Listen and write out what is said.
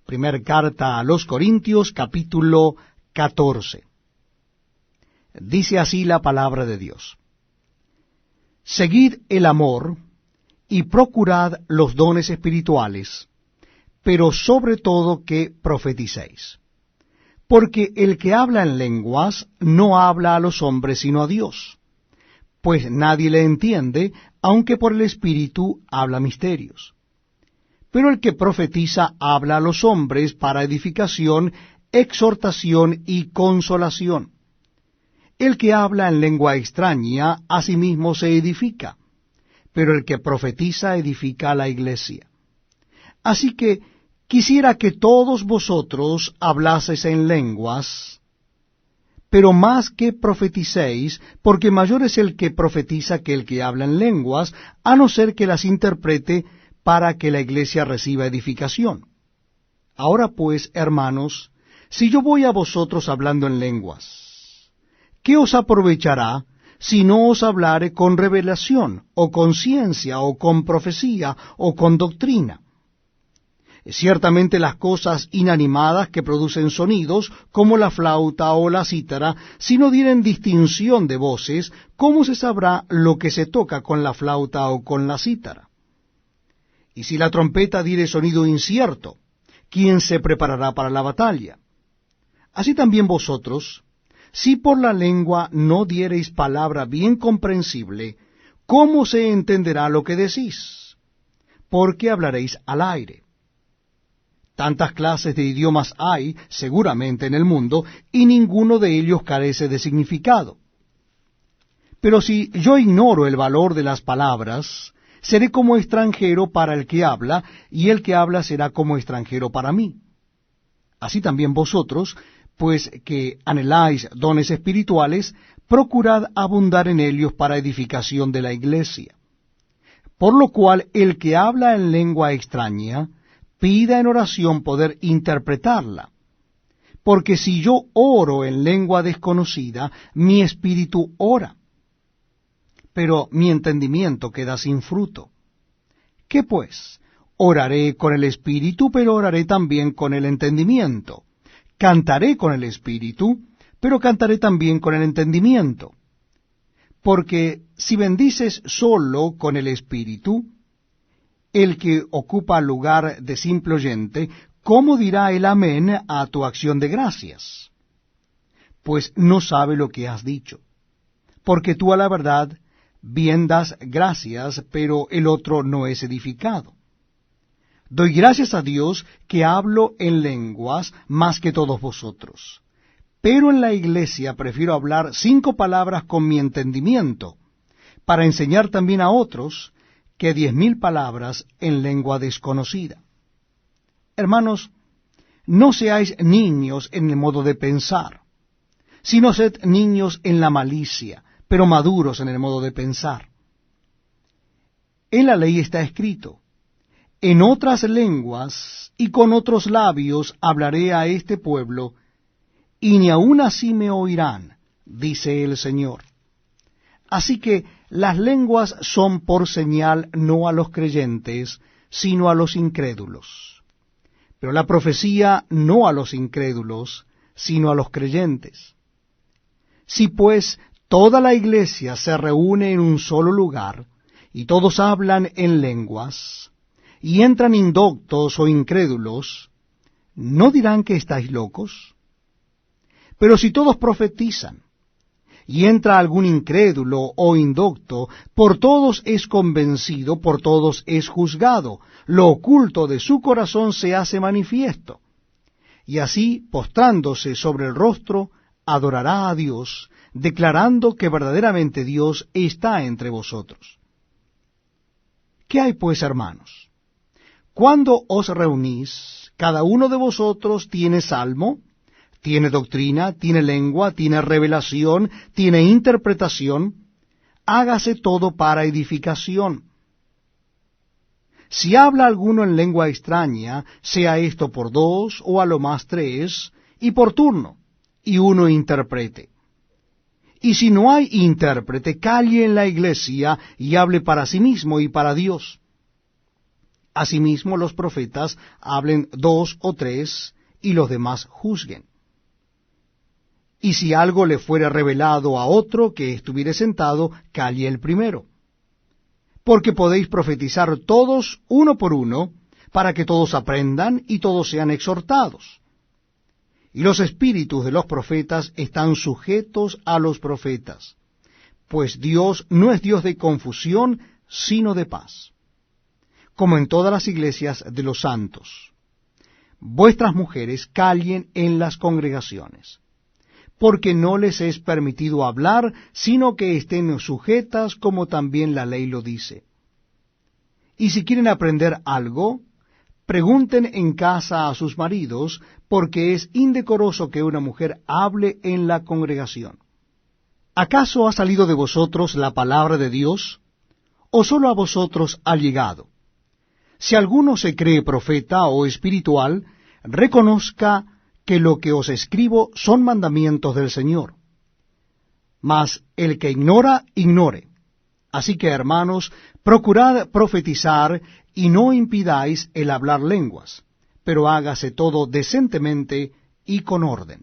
Primer carta a los Corintios, capítulo 14. Dice así la palabra de Dios: Seguid el amor y procurad los dones espirituales, pero sobre todo que profeticéis. Porque el que habla en lenguas no habla a los hombres sino a Dios, pues nadie le entiende, aunque por el Espíritu habla misterios. Pero el que profetiza habla a los hombres para edificación, exhortación y consolación. El que habla en lengua extraña a sí mismo se edifica, pero el que profetiza edifica a la iglesia. Así que quisiera que todos vosotros hablaseis en lenguas, pero más que profeticéis, porque mayor es el que profetiza que el que habla en lenguas, a no ser que las interprete para que la iglesia reciba edificación. Ahora pues, hermanos, si yo voy a vosotros hablando en lenguas, ¿qué os aprovechará si no os hablare con revelación, o con ciencia, o con profecía, o con doctrina? Ciertamente las cosas inanimadas que producen sonidos, como la flauta o la cítara, si no dieren distinción de voces, ¿cómo se sabrá lo que se toca con la flauta o con la cítara? Y si la trompeta diere sonido incierto, ¿quién se preparará para la batalla? Así también vosotros, si por la lengua no diereis palabra bien comprensible, ¿cómo se entenderá lo que decís? Porque hablaréis al aire. Tantas clases de idiomas hay, seguramente, en el mundo, y ninguno de ellos carece de significado. Pero si yo ignoro el valor de las palabras, seré como extranjero para el que habla, y el que habla será como extranjero para mí. Así también vosotros, pues que anheláis dones espirituales, procurad abundar en ellos para edificación de la iglesia. Por lo cual el que habla en lengua extraña, pida en oración poder interpretarla. Porque si yo oro en lengua desconocida, mi espíritu ora, pero mi entendimiento queda sin fruto. ¿Qué pues? Oraré con el espíritu, pero oraré también con el entendimiento. Cantaré con el espíritu, pero cantaré también con el entendimiento. Porque si bendices solo con el espíritu, el que ocupa lugar de simple oyente, ¿cómo dirá el amén a tu acción de gracias? Pues no sabe lo que has dicho. Porque tú a la verdad bien das gracias, pero el otro no es edificado. Doy gracias a Dios que hablo en lenguas más que todos vosotros. Pero en la iglesia prefiero hablar 5 palabras con mi entendimiento, para enseñar también a otros, que 10.000 palabras en lengua desconocida. Hermanos, no seáis niños en el modo de pensar, sino sed niños en la malicia, pero maduros en el modo de pensar. En la ley está escrito: en otras lenguas y con otros labios hablaré a este pueblo, y ni aun así me oirán, dice el Señor. Así que las lenguas son por señal no a los creyentes, sino a los incrédulos. Pero la profecía no a los incrédulos, sino a los creyentes. Si pues toda la iglesia se reúne en un solo lugar, y todos hablan en lenguas, y entran indoctos o incrédulos, ¿no dirán que estáis locos? Pero si todos profetizan, y entra algún incrédulo o indocto, por todos es convencido, por todos es juzgado, lo oculto de su corazón se hace manifiesto. Y así, postrándose sobre el rostro, adorará a Dios, declarando que verdaderamente Dios está entre vosotros. ¿Qué hay pues, hermanos? Cuando os reunís, cada uno de vosotros tiene salmo, tiene doctrina, tiene lengua, tiene revelación, tiene interpretación, hágase todo para edificación. Si habla alguno en lengua extraña, sea esto por 2 o a lo más 3, y por turno, y uno interprete. Y si no hay intérprete, calle en la iglesia y hable para sí mismo y para Dios. Asimismo, los profetas hablen 2 o 3, y los demás juzguen. Y si algo le fuera revelado a otro que estuviere sentado, calle el primero. Porque podéis profetizar todos uno por uno, para que todos aprendan y todos sean exhortados. Y los espíritus de los profetas están sujetos a los profetas, pues Dios no es Dios de confusión, sino de paz. Como en todas las iglesias de los santos, vuestras mujeres callen en las congregaciones, porque no les es permitido hablar, sino que estén sujetas, como también la ley lo dice. Y si quieren aprender algo, pregunten en casa a sus maridos, porque es indecoroso que una mujer hable en la congregación. ¿Acaso ha salido de vosotros la palabra de Dios, o sólo a vosotros ha llegado? Si alguno se cree profeta o espiritual, reconozca que lo que os escribo son mandamientos del Señor. Mas el que ignora, ignore. Así que, hermanos, procurad profetizar y no impidáis el hablar lenguas, pero hágase todo decentemente y con orden.